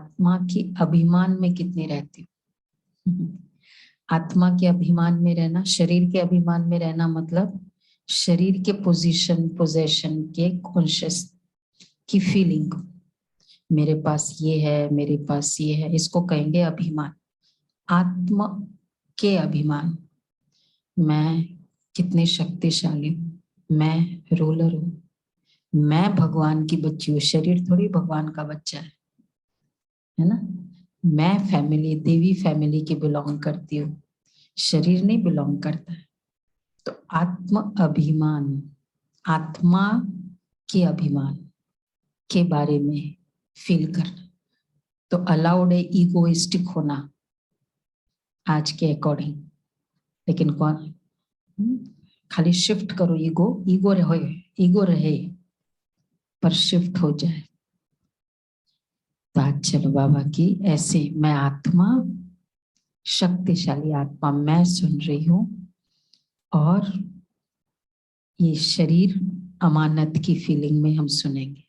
आत्मा के अभिमान में कितनी रहती हो? आत्मा के अभिमान में रहना, शरीर के अभिमान में रहना मतलब शरीर के पोजीशन के कॉन्शियस की फीलिंग, मेरे पास ये है, मेरे पास ये है, इसको कहेंगे अभिमान। आत्मा के अभिमान, मैं कितने शक्तिशाली हूँ, मैं रूलर हूँ, मैं भगवान की बच्ची हूँ। शरीर थोड़ी भगवान का बच्चा है ना। मैं फैमिली, देवी फैमिली की बिलोंग करती हूँ, शरीर नहीं बिलोंग करता है। तो आत्म अभिमान, आत्मा के अभिमान के बारे में फील करना, तो अलाउड है ईगोइस्टिक होना आज के अकॉर्डिंग। लेकिन कौन, खाली शिफ्ट करो, ईगो रहे पर शिफ्ट हो जाए। तो आज चलो बाबा की ऐसे, मैं आत्मा, शक्तिशाली आत्मा मैं सुन रही हूं, और ये शरीर अमानत की फीलिंग में हम सुनेंगे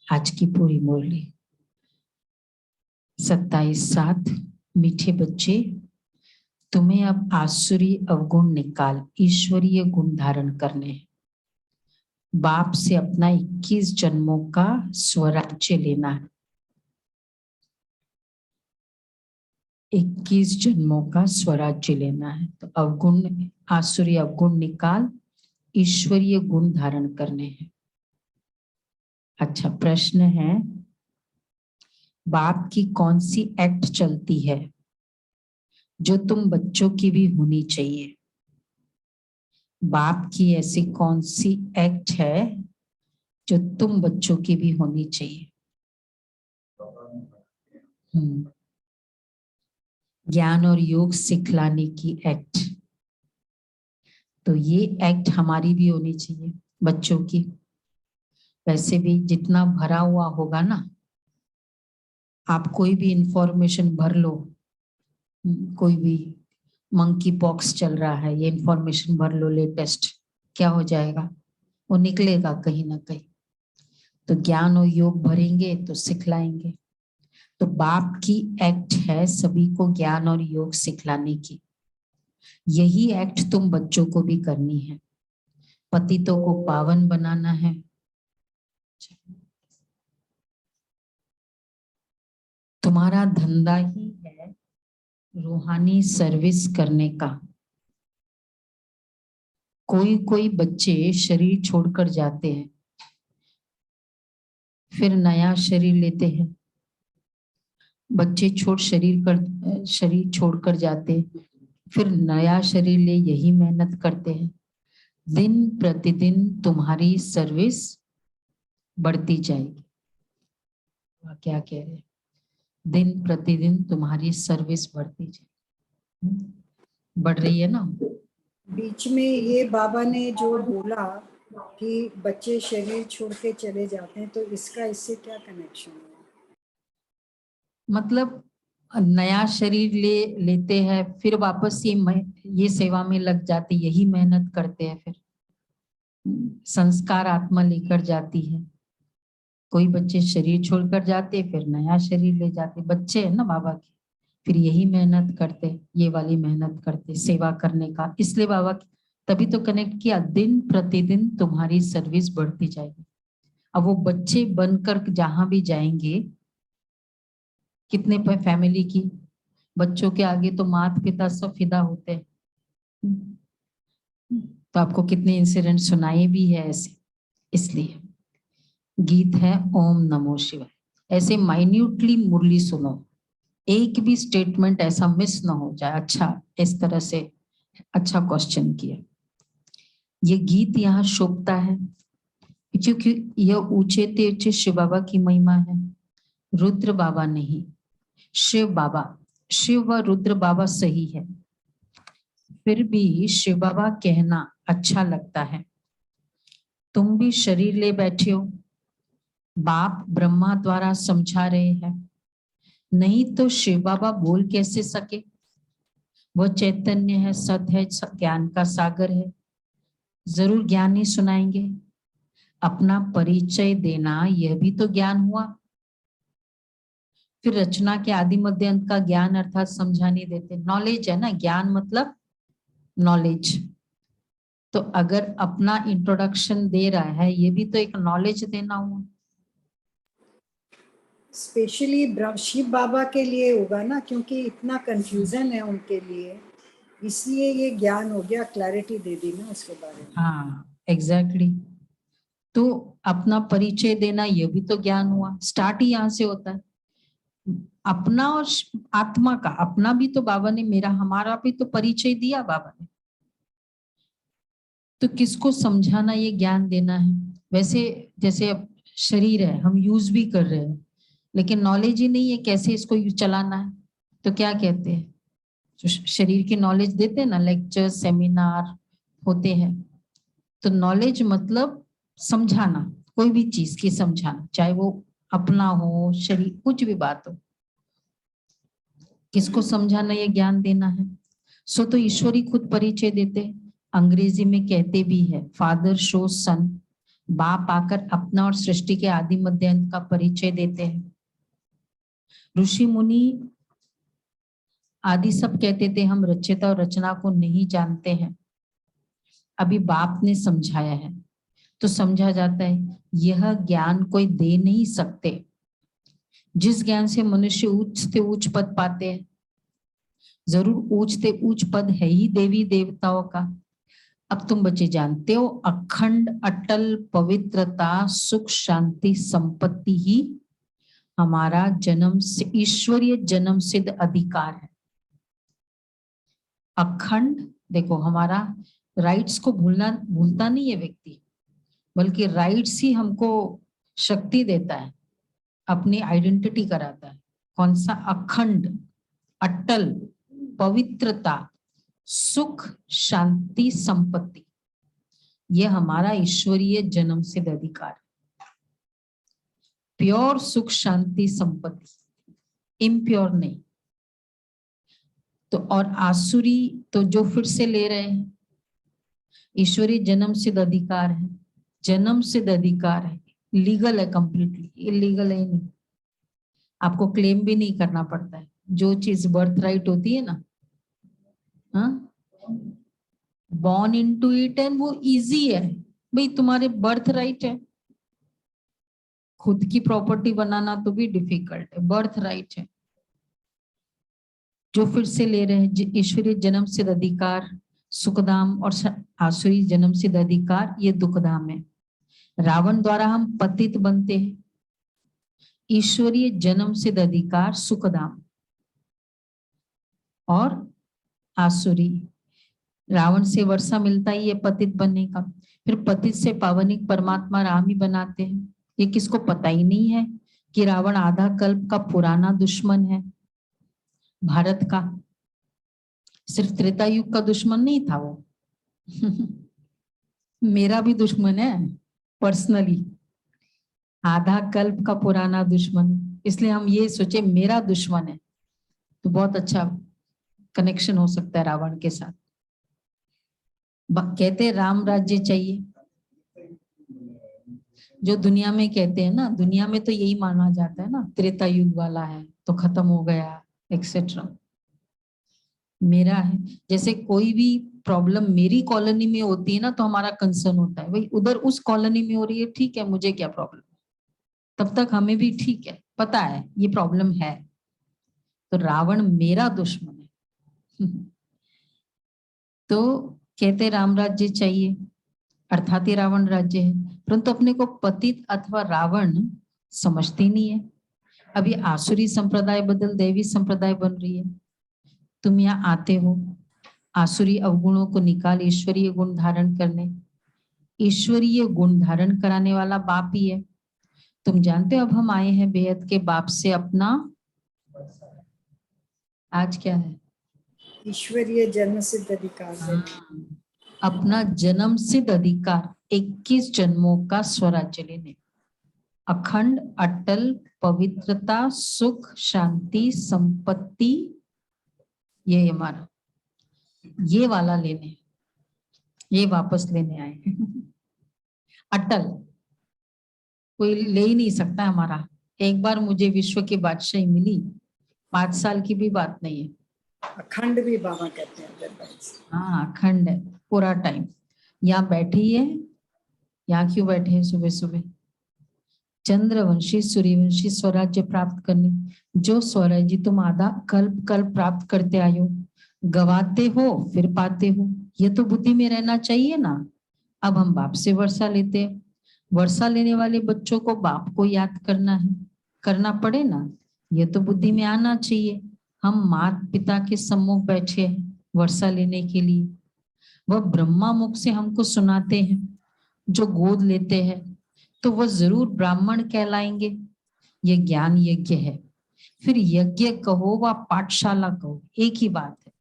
आज की पूरी मुरली। 27/7। मीठे बच्चे, तुम्हें अब आसुरी अवगुण निकाल ईश्वरीय गुण धारण करने हैं। बाप से अपना 21 जन्मों का स्वराज्य लेना है। 21 जन्मों का स्वराज्य लेना है। तो अवगुण, आसुरी अवगुण निकाल ईश्वरीय गुण धारण करने हैं। अच्छा, प्रश्न है, बाप की कौन सी एक्ट चलती है जो तुम बच्चों की भी होनी चाहिए? बाप की ऐसी कौन सी एक्ट है जो तुम बच्चों की भी होनी चाहिए? ज्ञान और योग सिखलाने की एक्ट। तो ये एक्ट हमारी भी होनी चाहिए बच्चों की। वैसे भी जितना भरा हुआ होगा ना, आप कोई भी इंफॉर्मेशन भर लो, कोई भी मंकी पॉक्स चल रहा है, ये इंफॉर्मेशन भर लो लेटेस्ट, क्या हो जाएगा? वो निकलेगा कहीं ना कहीं। तो ज्ञान और योग भरेंगे तो सिखलाएंगे। तो बाप की एक्ट है सभी को ज्ञान और योग सिखलाने की। यही एक्ट तुम बच्चों को भी करनी है। पतितों को पावन बनाना है। तुम्हारा धंधा ही है रूहानी सर्विस करने का। कोई कोई बच्चे शरीर छोड़कर जाते हैं, फिर नया शरीर लेते हैं। बच्चे शरीर छोड़कर जाते हैं, फिर नया शरीर ले यही मेहनत करते हैं। दिन प्रतिदिन तुम्हारी सर्विस बढ़ती जाएगी। क्या कह रहे हैं? दिन प्रतिदिन तुम्हारी सर्विस बढ़ती जाएगी। बढ़ रही है ना? बीच में ये बाबा ने जो बोला कि बच्चे शरीर छोड़ के चले जाते हैं, तो इसका इससे क्या कनेक्शन है? मतलब नया शरीर लेते हैं, फिर वापस ये सेवा में लग जाते, यही मेहनत करते हैं। फिर संस्कार आत्मा लेकर जाती है। कोई बच्चे शरीर छोड़कर जाते, फिर नया शरीर ले जाते। बच्चे है ना बाबा के, फिर यही मेहनत करते, ये वाली मेहनत करते सेवा करने का। इसलिए बाबा तभी तो कनेक्ट किया, दिन प्रतिदिन तुम्हारी सर्विस बढ़ती जाएगी। अब वो बच्चे बनकर जहां भी जाएंगे, कितने फैमिली की बच्चों के आगे तो माता पिता सब फिदा होते हैं। तो आपको कितने इंसिडेंट सुनाए भी है ऐसे। इसलिए गीत है ओम नमो शिवाय। ऐसे माइन्यूटली मुरली सुनो, एक भी स्टेटमेंट ऐसा मिस ना हो जाए। अच्छा, इस तरह से अच्छा क्वेश्चन किया। ये गीत यहाँ शोभता है क्योंकि यह ऊंचे तेज शिव बाबा की महिमा है, रुद्र बाबा नहीं। शिव बाबा, शिव व रुद्र बाबा सही है, फिर भी शिव बाबा कहना अच्छा लगता है। तुम भी शरीर ले बैठे हो, बाप ब्रह्मा द्वारा समझा रहे हैं, नहीं तो शिव बाबा बोल कैसे सके? वह चैतन्य है, सत है, ज्ञान का सागर है, जरूर ज्ञान ही सुनाएंगे। अपना परिचय देना यह भी तो ज्ञान हुआ। फिर रचना के आदि मध्य अंत का ज्ञान अर्थात समझा नहीं देते। नॉलेज है ना, ज्ञान मतलब नॉलेज। तो अगर अपना इंट्रोडक्शन दे रहा है, ये भी तो एक नॉलेज देना हुआ। स्पेशली शिव बाबा के लिए होगा ना, क्योंकि इतना कंफ्यूजन है उनके लिए, इसलिए ये ज्ञान हो गया, क्लैरिटी दे दी ना उसके बारे में। हाँ एग्जैक्टली। तो अपना परिचय देना ये भी तो ज्ञान हुआ। स्टार्ट ही यहाँ से होता है, अपना और आत्मा का। अपना भी तो बाबा ने, मेरा हमारा भी तो परिचय दिया बाबा ने। तो किसको समझाना, ये ज्ञान देना है। वैसे जैसे अब शरीर है, हम यूज भी कर रहे हैं, लेकिन नॉलेज ही नहीं है कैसे इसको चलाना है। तो क्या कहते हैं, जो शरीर की नॉलेज देते हैं ना, लेक्चर सेमिनार होते हैं। तो नॉलेज मतलब समझाना, कोई भी चीज की समझाना, चाहे वो अपना हो, शरीर, कुछ भी बात हो, किसको समझाना, ये ज्ञान देना है। सो तो ईश्वरी खुद परिचय देते, अंग्रेजी में कहते भी है फादर शो सन। बाप आकर अपना और सृष्टि के आदि मध्य अंत का परिचय देते हैं। ऋषि मुनि आदि सब कहते थे हम रचयिता और रचना को नहीं जानते हैं। अभी बाप ने समझाया है तो समझा जाता है, यह ज्ञान कोई दे नहीं सकते। जिस ज्ञान से मनुष्य उच्च से उच्च पद पाते हैं, जरूर उच्च से उच्च पद है ही देवी देवताओं का। अब तुम बच्चे जानते हो, अखंड अटल पवित्रता सुख शांति संपत्ति ही हमारा जन्म से ईश्वरीय जन्म सिद्ध अधिकार है। अखंड, देखो हमारा राइट्स को भूलता नहीं है व्यक्ति, बल्कि राइट्स ही हमको शक्ति देता है, अपनी आइडेंटिटी कराता है। कौन सा? अखंड अटल पवित्रता सुख शांति संपत्ति, ये हमारा ईश्वरीय जन्म सिद्ध अधिकार। प्योर सुख शांति संपत्ति, इम्प्योर नहीं। तो और आसुरी तो जो फिर से ले रहे हैं, ईश्वरीय जन्म सिद्ध अधिकार है। जन्म सिद्ध अधिकार है, लीगल है, कंप्लीटली इलीगल है नहीं। आपको क्लेम भी नहीं करना पड़ता है। जो चीज बर्थ राइट होती है ना, बॉर्न इनटू इट, एंड वो इजी है भाई, तुम्हारे बर्थ राइट है। खुद की प्रॉपर्टी बनाना तो भी डिफिकल्ट है, बर्थ राइट है। जो फिर से ले रहे हैं ईश्वरीय जन्म सिद्ध अधिकार, सुखधाम, और आसुरी जन्म सिद्ध अधिकार ये दुखधाम है। रावण द्वारा हम पतित बनते हैं, ईश्वरीय जन्म सिद्ध अधिकार सुखधाम। और आसुरी, रावण से वर्षा मिलता ही है पतित बनने का, फिर पतित से पावनिक परमात्मा राम ही बनाते हैं। ये किसको पता ही नहीं है कि रावण आधा कल्प का पुराना दुश्मन है भारत का। सिर्फ त्रेता युग का दुश्मन नहीं था वो मेरा भी दुश्मन है पर्सनली, आधा कल्प का पुराना दुश्मन। इसलिए हम ये सोचे मेरा दुश्मन है, तो बहुत अच्छा कनेक्शन हो सकता है रावण के साथ। कहते हैं राम राज्य चाहिए, जो दुनिया में कहते हैं ना, दुनिया में तो यही माना जाता है ना, त्रेता युग वाला है तो खत्म हो गया एक्सेट्रा। मेरा है, जैसे कोई भी प्रॉब्लम मेरी कॉलोनी में होती है ना, तो हमारा कंसर्न होता है भाई उधर उस कॉलोनी में हो रही है, ठीक है मुझे क्या प्रॉब्लम, तब तक हमें भी ठीक है, पता है ये प्रॉब्लम है। तो रावण मेरा दुश्मन है तो कहते राम राज्य चाहिए, अर्थात ही रावण राज्य है, परंतु अपने को पतित अथवा रावण समझते नहीं है। अभी आसुरी संप्रदाय बदल दैवी संप्रदाय बन रही है। तुम यहाँ आते हो, आसुरी अवगुणों को निकाल ईश्वरीय गुण धारण करने, ईश्वरीय गुण धारण कराने वाला बाप ही है। तुम जानते हो अब हम आए हैं बेहद के बाप से अपना, आज क्या है, ईश्वरीय जन्म सिद्ध अधिकार है। अपना जन्म सिद्ध अधिकार 21 जन्मों का स्वराज्य लेने, अखंड अटल पवित्रता सुख शांति संपत्ति, ये हमारा, ये वाला लेने, ये वापस लेने आए अटल कोई ले ही नहीं सकता हमारा, एक बार मुझे विश्व की बादशाही मिली, 5 साल की भी बात नहीं है। अखंड भी बाबा कहते हैं अदरवाइज। हाँ अखंड है पूरा टाइम। यहाँ बैठी है, यहाँ क्यों बैठे हैं सुबह सुबह? चंद्रवंशी सूर्यवंशी स्वराज्य प्राप्त करने। जो स्वराज्य तुम आधा कल्प कल्प प्राप्त करते आए हो, गवाते हो फिर पाते हो, ये तो बुद्धि में रहना चाहिए ना। अब हम बाप से वर्षा लेते हैं, वर्षा लेने वाले बच्चों को बाप को याद करना है, करना पड़े ना, ये तो बुद्धि में आना चाहिए। हम माता पिता के सम्मुख बैठे हैं वर्षा लेने के लिए, वह ब्रह्मा मुख से हमको सुनाते हैं। जो गोद लेते हैं तो वह जरूर ब्राह्मण कहलाएंगे। ये ज्ञान यज्ञ है। फिर यज्ञ कहो व पाठशाला कहो, एक ही बात है।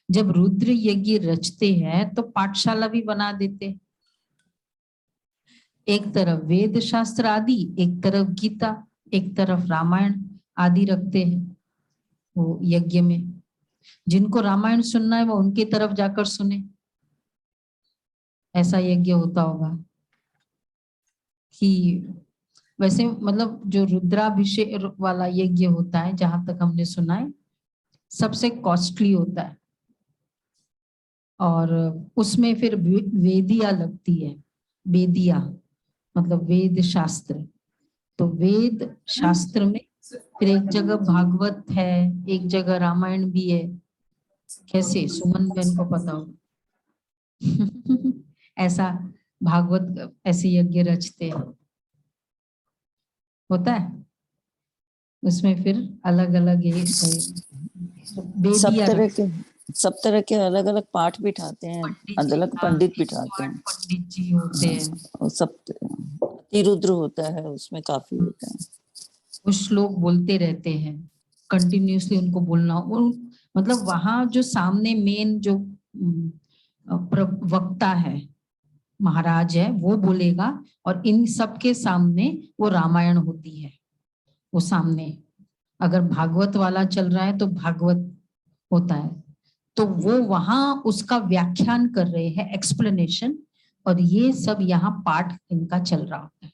जब रुद्र यज्ञ रचते हैं तो पाठशाला भी बना देते हैं। एक तरफ वेद शास्त्र आदि, एक तरफ गीता, एक तरफ रामायण आदि रखते हैं वो यज्ञ में। जिनको रामायण सुनना है वो उनकी तरफ जाकर सुने। ऐसा यज्ञ होता होगा कि वैसे मतलब जो रुद्राभिषेक वाला यज्ञ होता है, जहां तक हमने सुना है, सबसे कॉस्टली होता है। और उसमें फिर वेदिया लगती है। वेदिया मतलब वेद शास्त्र। तो वेद शास्त्र में फिर एक जगह भागवत है, एक जगह रामायण भी है। कैसे सुमन बहन को पता हो? ऐसा भागवत ऐसे यज्ञ रचते हैं, होता है। उसमें फिर अलग अलग सब तरह के अलग अलग पाठ बिठाते हैं, अलग अलग पंडित बिठाते हैं। पंडित जी होते हैं। और सब अतिरुद्र होता है, उसमें काफी होता है। कुछ लोग बोलते रहते हैं कंटिन्यूसली, उनको बोलना। मतलब वहां जो सामने मेन जो वक्ता है, महाराज है, वो बोलेगा, और इन सबके सामने वो रामायण होती है। वो सामने अगर भागवत वाला चल रहा है तो भागवत होता है, तो वो वहां उसका व्याख्यान कर रहे हैं, एक्सप्लेनेशन। और ये सब यहाँ पाठ इनका चल रहा होता है।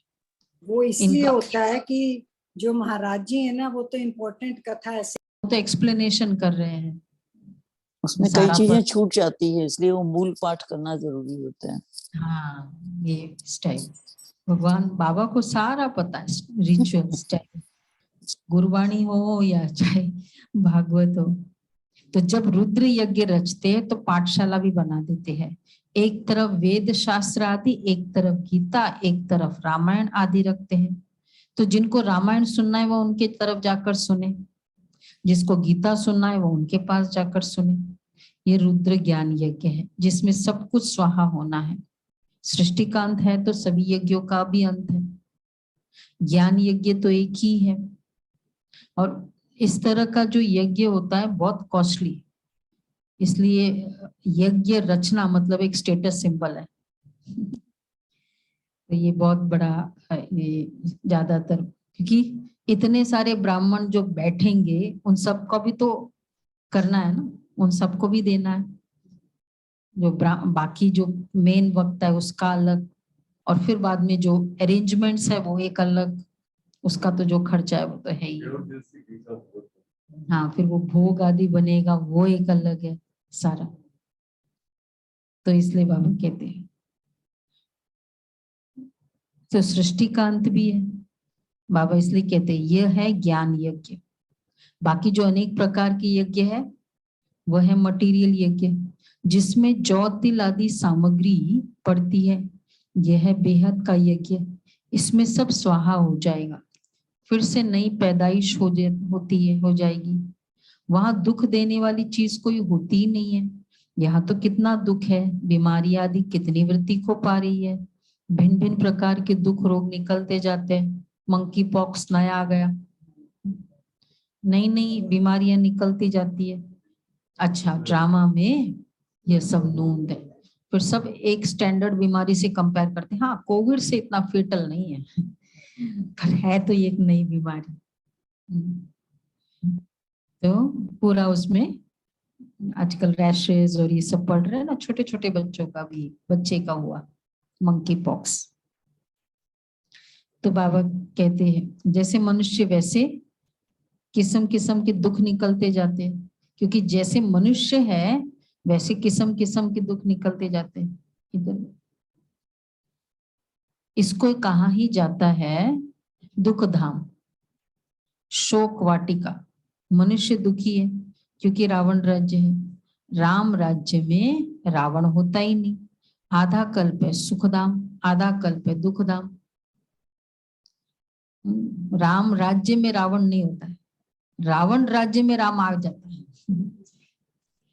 वो इसलिए होता है कि जो महाराज जी है ना, वो तो इम्पोर्टेंट कथा ऐसे तो एक्सप्लेनेशन कर रहे हैं, उसमें कई चीजें छूट जाती है, इसलिए वो मूल पाठ करना जरूरी होता है। हाँ ये स्टाइल भगवान बाबा को सारा पता है, रिचुअल स्टाइल, गुरबाणी हो या चाहे भागवत हो। तो जब रुद्र यज्ञ रचते हैं तो पाठशाला भी बना देते हैं। एक तरफ वेद शास्त्र आदि, एक तरफ गीता, एक तरफ रामायण आदि रखते हैं। तो जिनको रामायण सुनना है वो उनके तरफ जाकर सुने, जिसको गीता सुनना है वो उनके पास जाकर सुने। ये रुद्र ज्ञान यज्ञ है जिसमें सब कुछ स्वाहा होना है। सृष्टि का अंत है तो सभी यज्ञों का भी अंत है। ज्ञान यज्ञ तो एक ही है। और इस तरह का जो यज्ञ होता है बहुत कॉस्टली, इसलिए यज्ञ रचना मतलब एक स्टेटस सिंबल है। तो ये बहुत बड़ा ये ज्यादातर, क्योंकि इतने सारे ब्राह्मण जो बैठेंगे उन सबको भी तो करना है ना, उन सबको भी देना है। जो बाकी जो मेन वक्ता है उसका अलग, और फिर बाद में जो अरेंजमेंट्स है वो एक अलग, उसका तो जो खर्चा है वो तो है ही। हाँ फिर वो भोग आदि बनेगा वो एक अलग है सारा। तो इसलिए बाबा कहते हैं तो सृष्टि का अंत भी है। बाबा इसलिए कहते हैं यह है ज्ञान यज्ञ। बाकी जो अनेक प्रकार की यज्ञ है वह है मटेरियल यज्ञ, जिसमें जौ तिल आदि सामग्री पड़ती है। यह है बेहद का यज्ञ, इसमें सब स्वाहा हो जाएगा, फिर से नई पैदाइश हो जाएगी। वहां दुख देने वाली चीज कोई होती ही नहीं है। यहाँ तो कितना दुख है, बीमारी आदि कितनी वृद्धि को पा रही है। भिन्न भिन्न प्रकार के दुख रोग निकलते जाते हैं। मंकी पॉक्स नया आ गया, नई नई बीमारियां निकलती जाती है। अच्छा ड्रामा में ये सब नूंद है, फिर सब एक स्टैंडर्ड बीमारी से कंपेयर करते हैं। हाँ कोविड से इतना फेटल नहीं है, पर है तो ये एक नई बीमारी। तो पूरा उसमें आजकल रैशेज और ये सब पड़ रहे हैं ना, छोटे छोटे बच्चों का भी, बच्चे का हुआ मंकी पॉक्स। तो बाबा कहते हैं जैसे मनुष्य वैसे किस्म किस्म के दुख निकलते जाते हैं, क्योंकि जैसे मनुष्य है वैसे किस्म किस्म के दुख निकलते जाते हैं। इधर इसको कहा ही जाता है दुख धाम, शोक वाटिका। मनुष्य दुखी है क्योंकि रावण राज्य है। राम राज्य में रावण होता ही नहीं। आधा कल्प है सुखधाम, आधा कल्प है दुखधाम। राम राज्य में रावण नहीं होता है, रावण राज्य में राम आ जाता है।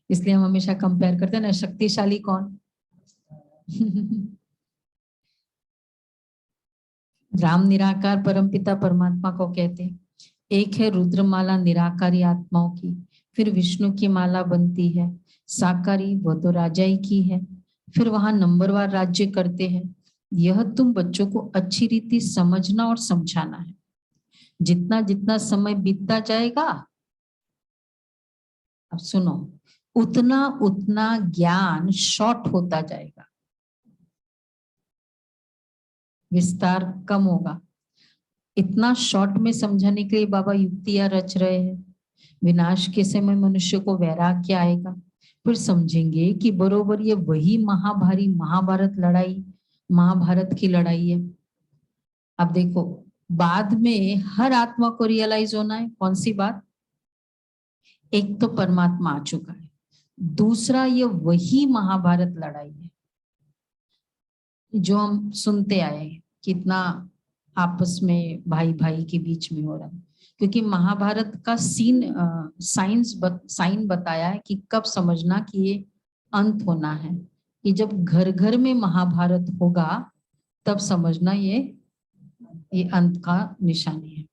इसलिए हम हमेशा कंपेयर करते हैं ना, शक्तिशाली कौन? राम निराकार परमपिता परमात्मा को कहते हैं। एक है रुद्रमाला निराकारी आत्माओं की, फिर विष्णु की माला बनती है साकारी, वो तो राजाई की है। फिर वहां नंबरवार राज्य करते हैं। यह तुम बच्चों को अच्छी रीति समझना और समझाना है। जितना जितना समय बीतता जाएगा, अब सुनो, उतना उतना ज्ञान शॉर्ट होता जाएगा, विस्तार कम होगा। इतना शॉर्ट में समझाने के लिए बाबा युक्तियां रच रहे हैं। विनाश के समय मनुष्य को वैराग्य आएगा, फिर समझेंगे कि बरोबर ये वही महाभारी महाभारत लड़ाई, महाभारत की लड़ाई है। अब देखो, बाद में हर आत्मा को रियलाइज होना है कौन सी बात? एक तो परमात्मा आ चुका है, दूसरा ये वही महाभारत लड़ाई है जो हम सुनते आए कितना आपस में भाई भाई के बीच में हो रहा है। क्योंकि महाभारत का साइन बताया है कि कब समझना कि ये अंत होना है, कि जब घर घर में महाभारत होगा तब समझना ये अंत का निशानी है।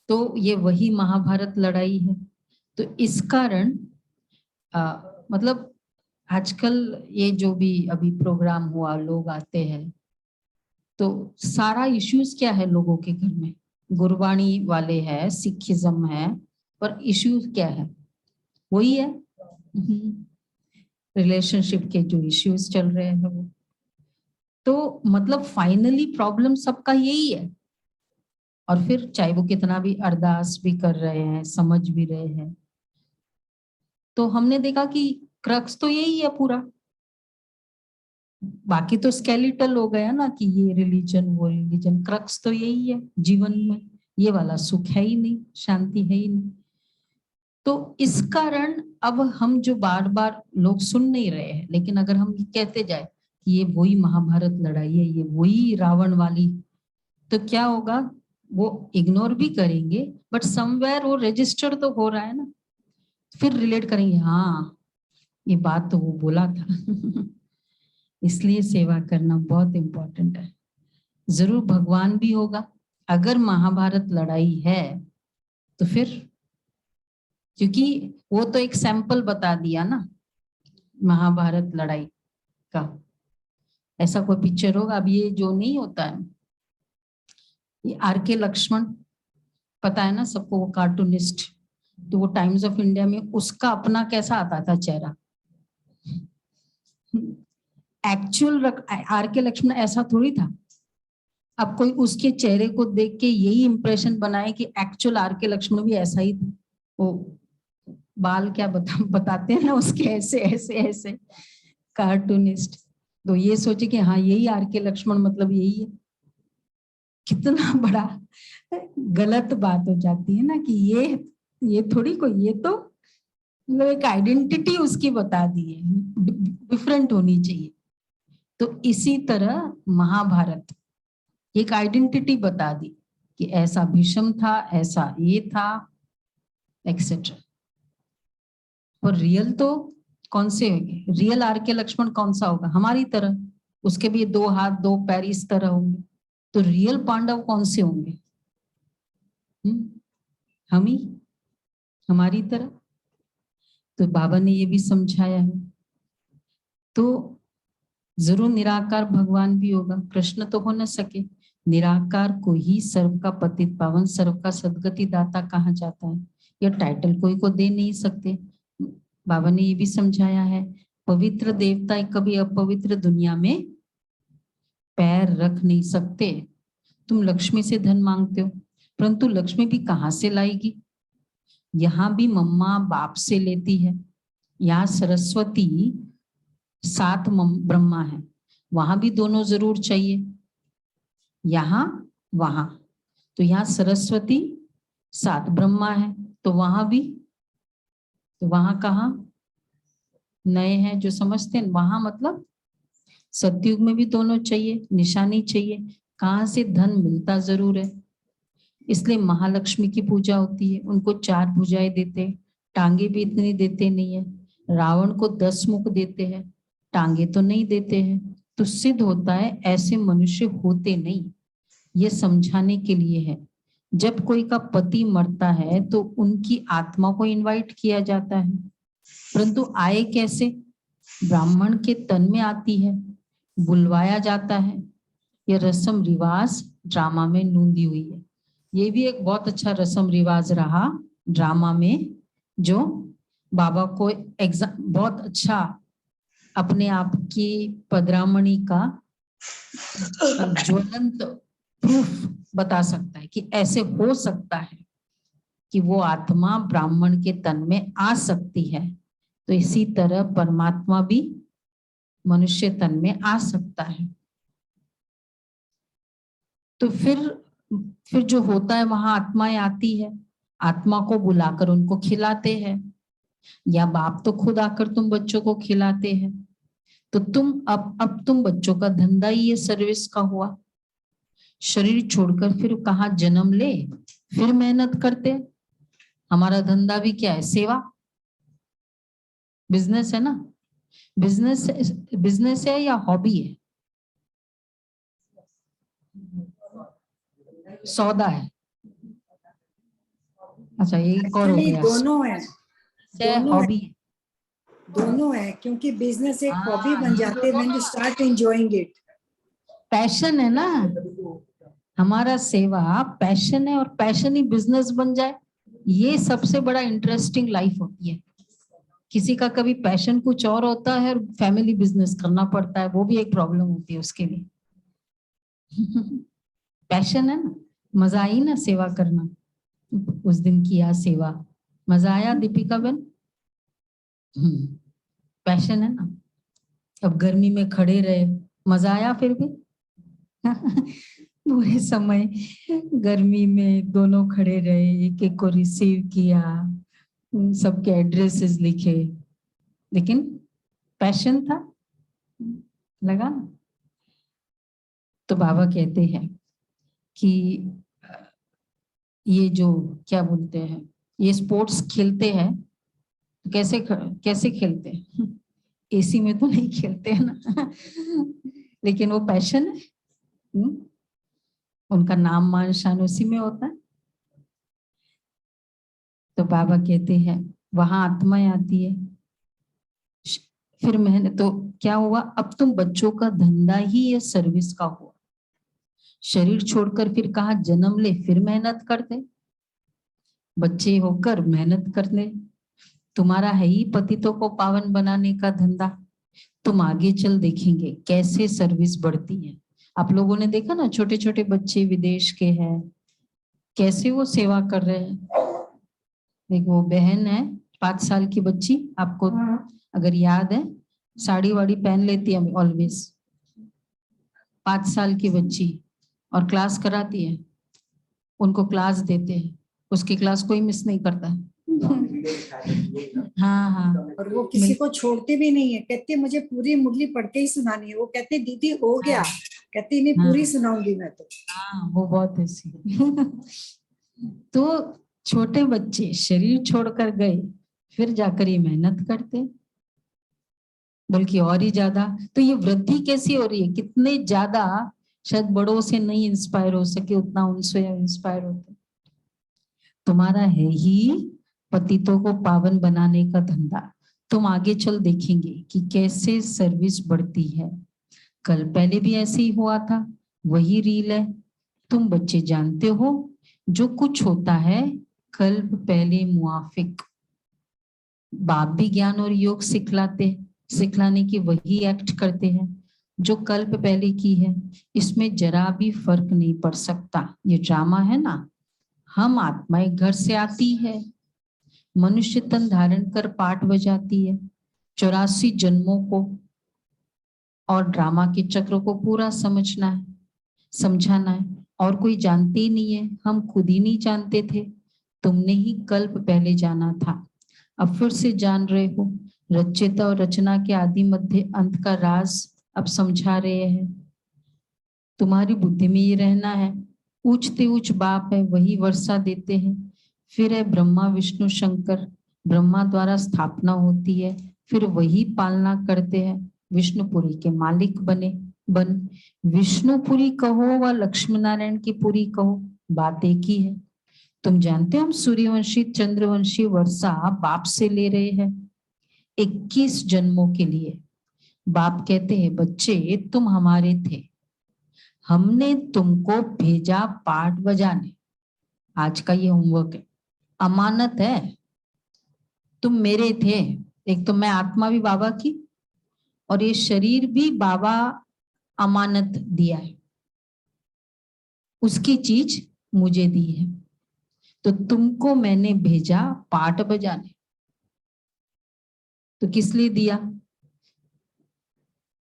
तो ये वही महाभारत लड़ाई है। तो इस कारण मतलब आजकल ये जो भी अभी प्रोग्राम हुआ, लोग आते हैं, तो सारा इश्यूज क्या है लोगों के घर में? गुरबाणी वाले हैं, सिखिज्म है, पर इश्यूज क्या है? वही है, रिलेशनशिप के जो इश्यूज चल रहे हैं वो। तो मतलब फाइनली प्रॉब्लम सबका यही है। और फिर चाहे वो कितना भी अरदास भी कर रहे हैं, समझ भी रहे हैं, तो हमने देखा कि क्रक्स तो यही है पूरा। बाकी तो स्केलेटल हो गया ना, कि ये रिलीजन वो रिलीजन, क्रक्स तो यही है जीवन में। ये वाला सुख है ही नहीं, शांति है ही नहीं। तो इस कारण अब हम जो बार बार लोग सुन नहीं रहे हैं, लेकिन अगर हम कहते जाए कि ये वही महाभारत लड़ाई है, ये वही रावण वाली, तो क्या होगा? वो इग्नोर भी करेंगे, बट समवेयर वो रजिस्टर तो हो रहा है ना, फिर रिलेट करेंगे, हाँ ये बात तो वो बोला था। इसलिए सेवा करना बहुत इंपॉर्टेंट है। जरूर भगवान भी होगा अगर महाभारत लड़ाई है तो फिर, क्योंकि वो तो एक सैंपल बता दिया ना महाभारत लड़ाई का। ऐसा कोई पिक्चर होगा? अब ये जो नहीं होता है, ये आर.के. लक्ष्मण, पता है ना सबको, वो कार्टूनिस्ट। तो वो टाइम्स ऑफ इंडिया में उसका अपना कैसा आता था चेहरा, एक्चुअल आर.के. लक्ष्मण ऐसा थोड़ी था। अब कोई उसके चेहरे को देख के यही इंप्रेशन बनाए कि एक्चुअल आर.के. लक्ष्मण भी ऐसा ही था। वो बाल क्या बताते हैं ना उसके, ऐसे ऐसे ऐसे कार्टूनिस्ट। तो ये सोचे कि हाँ यही आर.के. लक्ष्मण मतलब यही है। कितना बड़ा गलत बात हो जाती है ना, कि ये थोड़ी कोई, ये तो मतलब एक आइडेंटिटी उसकी बता दी है, डिफरेंट होनी चाहिए। तो इसी तरह महाभारत एक आइडेंटिटी बता दी कि ऐसा भीष्म था, ऐसा ये था, एक्सेट्रा। और रियल तो कौन से होंगे? Real R K. लक्ष्मण कौन सा होगा? हमारी तरह, उसके भी 2 हाथ 2 पैर इस तरह होंगे। तो रियल पांडव कौन से होंगे? हम ही, हमारी तरह। तो बाबा ने ये भी समझाया है। तो जरूर निराकार भगवान भी होगा, कृष्ण तो हो न सके। निराकार को ही सर्व का पतित पावन, सर्व का सदगति दाता कहा जाता है। यह टाइटल कोई को दे नहीं सकते। बाबा ने ये भी समझाया है, पवित्र देवता कभी अपवित्र दुनिया में पैर रख नहीं सकते। तुम लक्ष्मी से धन मांगते हो, परंतु लक्ष्मी भी कहाँ से लाएगी? यहाँ भी मम्मा बाप से लेती है। यहाँ सरस्वती 7 ब्रह्मा है, वहां भी दोनों जरूर चाहिए, यहाँ वहां। तो यहाँ सरस्वती 7 ब्रह्मा है, तो वहां भी, तो वहां कहाँ? नए हैं जो समझते हैं, वहां मतलब सतयुग में भी दोनों चाहिए, निशानी चाहिए। कहाँ से धन मिलता जरूर है, इसलिए महालक्ष्मी की पूजा होती है। उनको 4 भुजाएं देते हैं, टांगे भी इतनी देते नहीं है। रावण को 10 मुख देते हैं, टांगे तो नहीं देते हैं। तो सिद्ध होता है ऐसे मनुष्य होते नहीं। ये समझाने के लिए है, जब कोई का पति मरता है तो उनकी आत्मा को इनवाइट किया जाता है, परंतु आए कैसे? ब्राह्मण के तन में आती है, बुलवाया जाता है। ये रस्म रिवाज ड्रामा में नूंदी हुई है। ये भी एक बहुत अच्छा रस्म रिवाज रहा ड्रामा में, जो बाबा को बहुत अच्छा अपने आप की पदरामणि का ज्वलंत प्रूफ बता सकता है कि ऐसे हो सकता है कि वो आत्मा ब्राह्मण के तन में आ सकती है। तो इसी तरह परमात्मा भी मनुष्य तन में आ सकता है। तो फिर जो होता है, वहां आत्माएं आती है, आत्मा को बुलाकर उनको खिलाते हैं, या बाप तो खुद आकर तुम बच्चों को खिलाते हैं। तो तुम अब तुम बच्चों का धंधा ही ये सर्विस का हुआ। शरीर छोड़कर फिर कहाँ जन्म ले, फिर मेहनत करते। हमारा धंधा भी क्या है? सेवा, बिजनेस है ना। बिजनेस है या हॉबी है? सौदा है। अच्छा, एक और हो Actually, गया, दोनों है, हॉबी। दोनों है, क्योंकि बिजनेस एक हॉबी हाँ, बन जाते हैं when you start enjoying it. Passion है ना हमारा, सेवा पैशन है, और पैशन ही बिजनेस बन जाए, ये सबसे बड़ा इंटरेस्टिंग लाइफ होती है। किसी का कभी पैशन कुछ और होता है और फैमिली बिजनेस करना पड़ता है, वो भी एक प्रॉब्लम होती है उसके लिए। पैशन है ना, मजा आई ना सेवा करना। उस दिन किया सेवा, मजा आया दीपिका बहन? पैशन है ना। अब गर्मी में खड़े रहे, मजा आया फिर भी? पूरे समय गर्मी में दोनों खड़े रहे, एक एक को रिसीव किया, सबके एड्रेसेस लिखे, लेकिन पैशन था, लगा। तो बाबा कहते हैं कि ये जो क्या बोलते हैं, ये स्पोर्ट्स खेलते हैं, कैसे कैसे खेलते हैं? एसी में तो नहीं खेलते हैं ना। लेकिन वो पैशन है, उनका नाम मान शान उसी में होता है। तो बाबा कहते हैं वहां आत्माएं आती है, फिर मैंने तो क्या हुआ, अब तुम बच्चों का धंधा ही ये सर्विस का हुआ। शरीर छोड़कर फिर कहा जन्म ले, फिर मेहनत करते, बच्चे होकर मेहनत करने। तुम्हारा है ही पतितों को पावन बनाने का धंधा। तुम आगे चल देखेंगे कैसे सर्विस बढ़ती है। आप लोगों ने देखा ना, छोटे छोटे बच्चे विदेश के हैं, कैसे वो सेवा कर रहे हैं। देखो, वो बहन है 5 साल की बच्ची, आपको अगर याद है, साड़ी वाड़ी पहन लेती है ऑलवेज, 5 साल की बच्ची, और क्लास कराती है। उनको क्लास देते हैं, उसकी क्लास कोई मिस नहीं करता। हाँ हाँ, और वो किसी को छोड़ते भी नहीं है, कहते हैं मुझे पूरी मुरली पढ़ के ही सुनानी है। वो कहते दीदी हो गया, कहती नहीं पूरी सुनाऊंगी मैं तो। हाँ, वो बहुत ऐसी। तो छोटे बच्चे शरीर छोड़कर गए, फिर जाकर ये मेहनत करते, बल्कि और ही ज्यादा। तो ये वृद्धि कैसी हो रही है, कितने ज्यादा, शायद बड़ों से नहीं इंस्पायर हो सके उतना उनसे इंस्पायर होते। तुम्हारा है ही पतितों को पावन बनाने का धंधा। तुम आगे चल देखेंगे कि कैसे सर्विस बढ़ती है। कल पहले भी ऐसे ही हुआ था, वही रील है। तुम बच्चे जानते हो जो कुछ होता है कल्प पहले मुआफिक। बाप भी ज्ञान और योग सिखलाने की वही एक्ट करते हैं। जो कल्प पहले की है, इसमें जरा भी फर्क नहीं पड़ सकता। ये ड्रामा है ना, हम आत्माएं घर से आती है, मनुष्य तन धारण कर पाठ बजाती है, 84 जन्मों को और ड्रामा के चक्र को पूरा समझना है, समझाना है। और कोई जानते ही नहीं है, हम खुद ही नहीं जानते थे। तुमने ही कल्प पहले जाना था, अब फिर से जान रहे हो। रचयिता और रचना के आदि मध्य अंत का राज अब समझा रहे हैं। तुम्हारी बुद्धि में ये रहना है, ऊंचते ऊंच बाप है, वही वर्षा देते हैं। फिर है ब्रह्मा विष्णु शंकर, ब्रह्मा द्वारा स्थापना होती है, फिर वही पालना करते हैं। विष्णुपुरी के मालिक बन विष्णुपुरी कहो व लक्ष्मी नारायण की पुरी कहो, बात एक ही है। तुम जानते हो हम सूर्यवंशी चंद्रवंशी वर्षा बाप से ले रहे हैं 21 जन्मों के लिए। बाप कहते हैं बच्चे तुम हमारे थे, हमने तुमको भेजा पाठ बजाने। आज का ये होमवर्क है, अमानत है। तुम मेरे थे, एक तो मैं आत्मा भी बाबा की और ये शरीर भी बाबा अमानत दिया है, उसकी चीज मुझे दी है। तो तुमको मैंने भेजा पाठ बजाने। तो किस लिए दिया?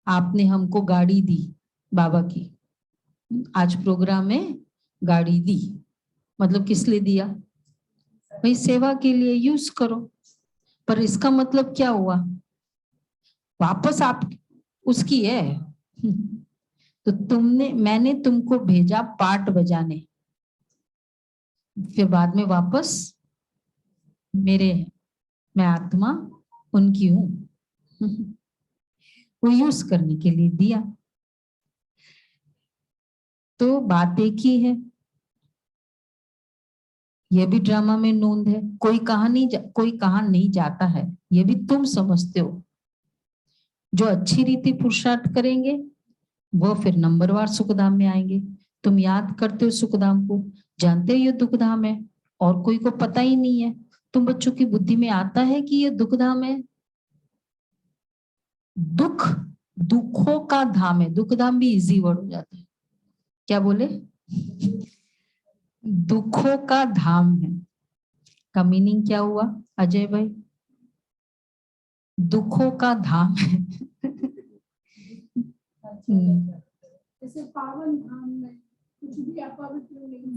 आपने हमको गाड़ी दी बाबा की, आज प्रोग्राम में गाड़ी दी, मतलब किस लिए दिया? भाई सेवा के लिए यूज करो। पर इसका मतलब क्या हुआ? वापस आप उसकी है। तो मैंने तुमको भेजा पाठ बजाने, फिर बाद में वापस मेरे हैं, मैं आत्मा उनकी हूं। वो यूज करने के लिए दिया। तो बात एक ही है, ये भी ड्रामा में नोंद है। कोई कहा नहीं जाता है, ये भी तुम समझते हो। जो अच्छी रीति पुरुषार्थ करेंगे वो फिर नंबरवार सुखधाम में आएंगे। तुम याद करते हो सुखधाम को, जानते हो ये दुखधाम है, और कोई को पता ही नहीं है। तुम बच्चों की बुद्धि में आता है कि ये दुखधाम है। दुख दुखों का धाम है, दुखधाम भी इजी वर्ड हो जाता है। क्या बोले? दुखों का धाम है का मीनिंग क्या हुआ अजय भाई? दुखों का धाम है। जैसे पावन धाम में कुछ भी अपवित्र नहीं।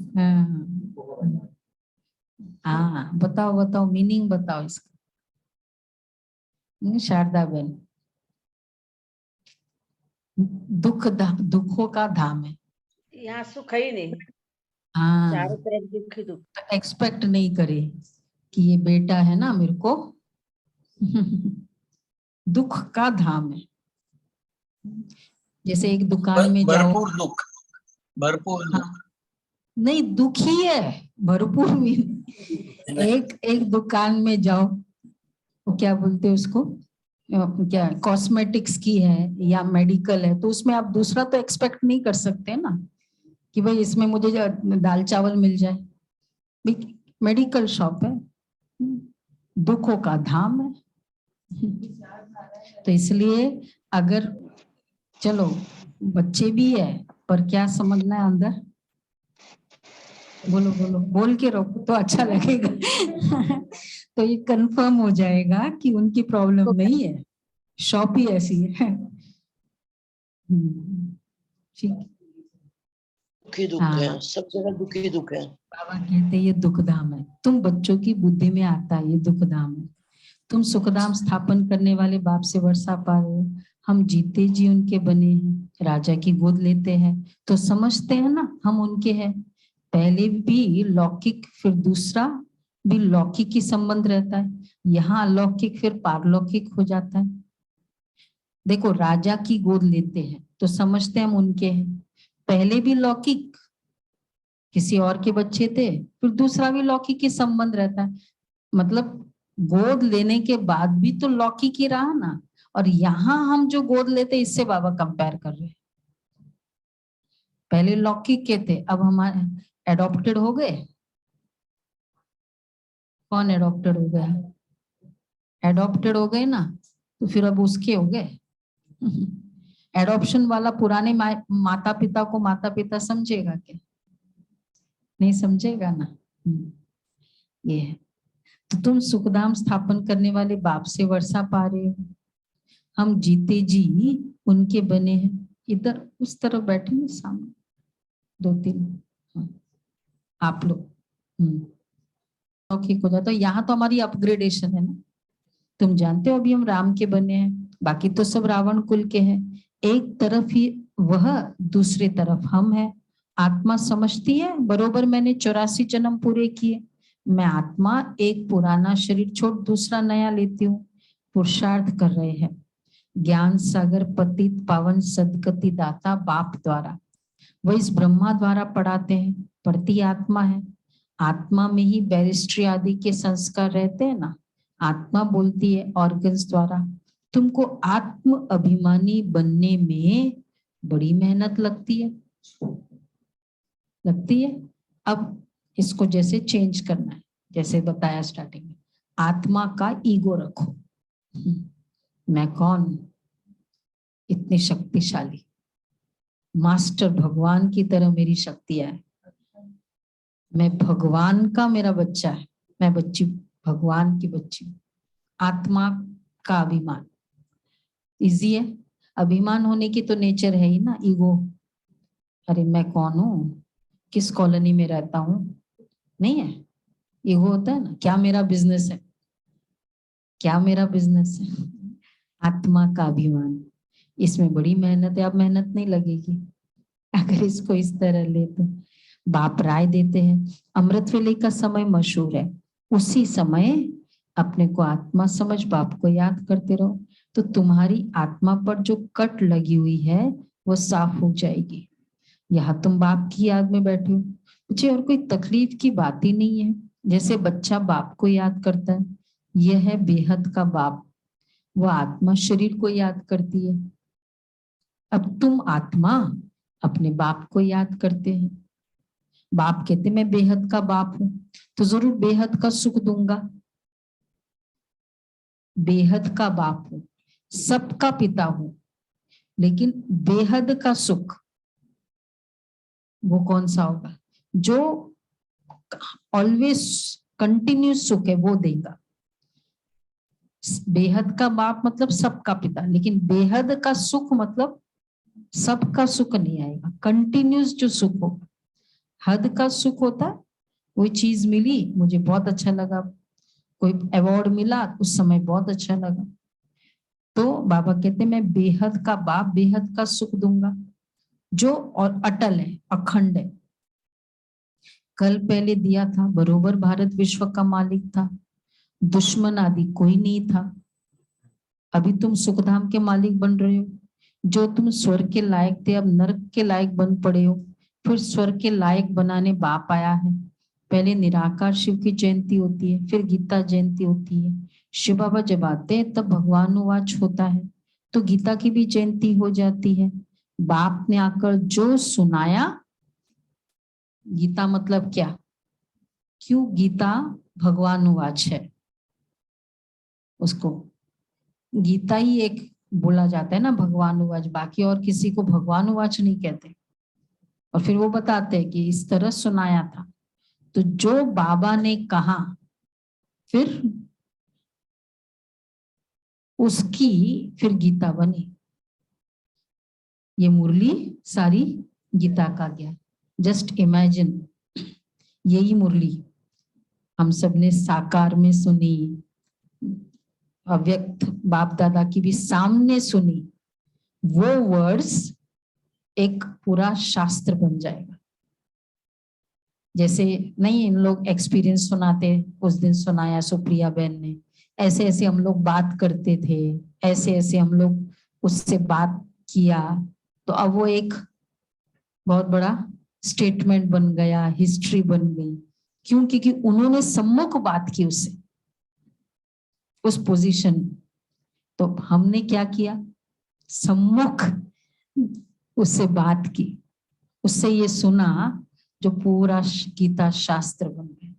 हाँ बताओ मीनिंग बताओ इसका। शारदा बहन, दुखों का धाम है। यहाँ सुख है ही नहीं, हाँ, चारों तरफ दुख ही दुख। तो एक्सपेक्ट नहीं करे कि ये बेटा है ना मेरे को दुख का धाम है। जैसे एक दुकान में जाओ, भरपूर दुख, भरपूर दुख। हाँ, नहीं दुख ही है, भरपूर भी। एक दुकान में जाओ, वो क्या बोलते हैं उसको, क्या कॉस्मेटिक्स की है या मेडिकल है, तो उसमें आप दूसरा तो एक्सपेक्ट नहीं कर सकते ना कि भाई इसमें मुझे दाल चावल मिल जाए। भाई मेडिकल शॉप है, दुखों का धाम है। तो इसलिए अगर चलो बच्चे भी है, पर क्या समझना है अंदर? बोलो बोल के रोको तो अच्छा लगेगा। तो ये कंफर्म हो जाएगा कि उनकी प्रॉब्लम नहीं है, शॉप ही ऐसी है। ठीक, दुखी दुख हाँ, है, सब जगह दुखी दुख है। बाबा कहते ये दुखधाम है। तुम बच्चों की बुद्धि में आता है ये दुखधाम है। तुम सुखधाम स्थापन करने वाले बाप से वर्षा पा रहे हो। हम जीते जी उनके बने हैं, राजा की गोद लेते हैं तो समझते हैं ना हम उनके हैं। पहले भी लौकिक फिर दूसरा भी लौकिक ही संबंध रहता है, यहाँ अलौकिक फिर पारलौकिक हो जाता है। देखो राजा की गोद लेते हैं तो समझते हम उनके हैं, पहले भी लौकिक किसी और के बच्चे थे, फिर दूसरा भी लौकिक ही संबंध रहता है। मतलब गोद लेने के बाद भी तो लौकिक ही रहा ना। और यहाँ हम जो गोद लेते इससे बाबा कंपेयर कर रहे हैं, पहले लौकिक के थे, अब हमारे एडॉप्टेड हो गए। कौन एडॉप्टेड हो गया? एडॉप्टेड हो गए ना, तो फिर अब उसके हो गए। एडॉप्शन वाला पुराने माता पिता को माता पिता समझेगा क्या? नहीं समझेगा ना। ये है। तो तुम सुखधाम स्थापन करने वाले बाप से वर्षा पा रहे हो, हम जीते जी उनके बने हैं। इधर उस तरफ बैठे ना सामने 2-3 आप लोग ठीक हो जाता। यहाँ तो हमारी अपग्रेडेशन है ना। तुम जानते हो अभी हम राम के बने हैं, बाकी तो सब रावण कुल के हैं। एक तरफ ही वह, दूसरी तरफ हम है। आत्मा समझती है बरोबर मैंने 84 जन्म पूरे किए। मैं आत्मा एक पुराना शरीर छोड़ दूसरा नया लेती हूँ। पुरुषार्थ कर रहे हैं। ज्ञान सागर पतित पावन सदगति दाता बाप द्वारा, वह इस ब्रह्मा द्वारा पढ़ाते हैं। पढ़ती आत्मा है। आत्मा में ही बैरिस्ट्री आदि के संस्कार रहते हैं ना। आत्मा बोलती है ऑर्गन्स द्वारा। तुमको आत्म अभिमानी बनने में बड़ी मेहनत लगती है। अब इसको जैसे चेंज करना है, जैसे बताया स्टार्टिंग में, आत्मा का ईगो रखो। मैं कौन? इतनी शक्तिशाली मास्टर भगवान की तरह मेरी शक्तियां है। मैं भगवान का मेरा बच्चा है, मैं बच्ची भगवान की बच्ची। आत्मा का अभिमान इजी है। अभिमान होने की तो नेचर है ही ना, ईगो। अरे मैं कौन हूँ, किस कॉलोनी में रहता हूँ, नहीं है। ईगो होता है ना, क्या मेरा बिजनेस है, क्या मेरा बिजनेस है। आत्मा का अभिमान, इसमें बड़ी मेहनत है। अब मेहनत नहीं लगेगी अगर इसको इस तरह ले तो। बाप राय देते हैं, अमृत वेले का समय मशहूर है। उसी समय अपने को आत्मा समझ बाप को याद करते रहो, तो तुम्हारी आत्मा पर जो कट लगी हुई है वो साफ हो जाएगी। यहाँ तुम बाप की याद में बैठे हो, मुझे और कोई तकलीफ की बात ही नहीं है। जैसे बच्चा बाप को याद करता है, यह है बेहद का बाप, वो आत्मा शरीर को याद करती है। अब तुम आत्मा अपने बाप को याद करते हैं। बाप कहते मैं बेहद का बाप हूं, तो जरूर बेहद का सुख दूंगा। बेहद का बाप हूं, सबका पिता हूं, लेकिन बेहद का सुख वो कौन सा होगा? जो ऑलवेज कंटिन्यूस सुख है वो देगा। बेहद का बाप मतलब सबका पिता, लेकिन बेहद का सुख मतलब सबका सुख नहीं आएगा, कंटिन्यूस जो सुख होगा। हद का सुख होता है, कोई चीज मिली मुझे बहुत अच्छा लगा, कोई अवार्ड मिला उस समय बहुत अच्छा लगा। तो बाबा कहते मैं बेहद का बाप बेहद का सुख दूंगा, जो और अटल है, अखंड है। कल पहले दिया था, बरोबर भारत विश्व का मालिक था, दुश्मन आदि कोई नहीं था। अभी तुम सुखधाम के मालिक बन रहे हो। जो तुम स्वर्ग के लायक थे अब नरक के लायक बन पड़े हो। फिर स्वर्ग के लायक बनाने बाप आया है। पहले निराकार शिव की जयंती होती है, फिर गीता जयंती होती है। शिव बाबा जब आते हैं तब भगवानुवाच होता है, तो गीता की भी जयंती हो जाती है। बाप ने आकर जो सुनाया, गीता मतलब क्या, क्यों गीता भगवानुवाच है, उसको गीता ही एक बोला जाता है ना भगवानुवाच, बाकी और किसी को भगवानुवाच नहीं कहते। और फिर वो बताते हैं कि इस तरह सुनाया था। तो जो बाबा ने कहा फिर उसकी फिर गीता बनी। ये मुरली सारी गीता का ज्ञान। जस्ट इमेजिन, यही मुरली हम सबने साकार में सुनी, अव्यक्त बाप दादा की भी सामने सुनी। वो वर्ड्स एक पूरा शास्त्र बन जाएगा। जैसे नहीं इन लोग एक्सपीरियंस सुनाते, उस दिन सुनाया सुप्रिया बहन ने, ऐसे ऐसे हम लोग बात करते थे, ऐसे ऐसे हम लोग उससे बात किया, तो अब वो एक बहुत बड़ा स्टेटमेंट बन गया, हिस्ट्री बन गई। क्यों? क्योंकि उन्होंने सम्मुख बात की उससे, उस पोजीशन। तो हमने क्या किया, सम्मुख उससे बात की, उससे ये सुना, जो पूरा गीता शास्त्र बन गया।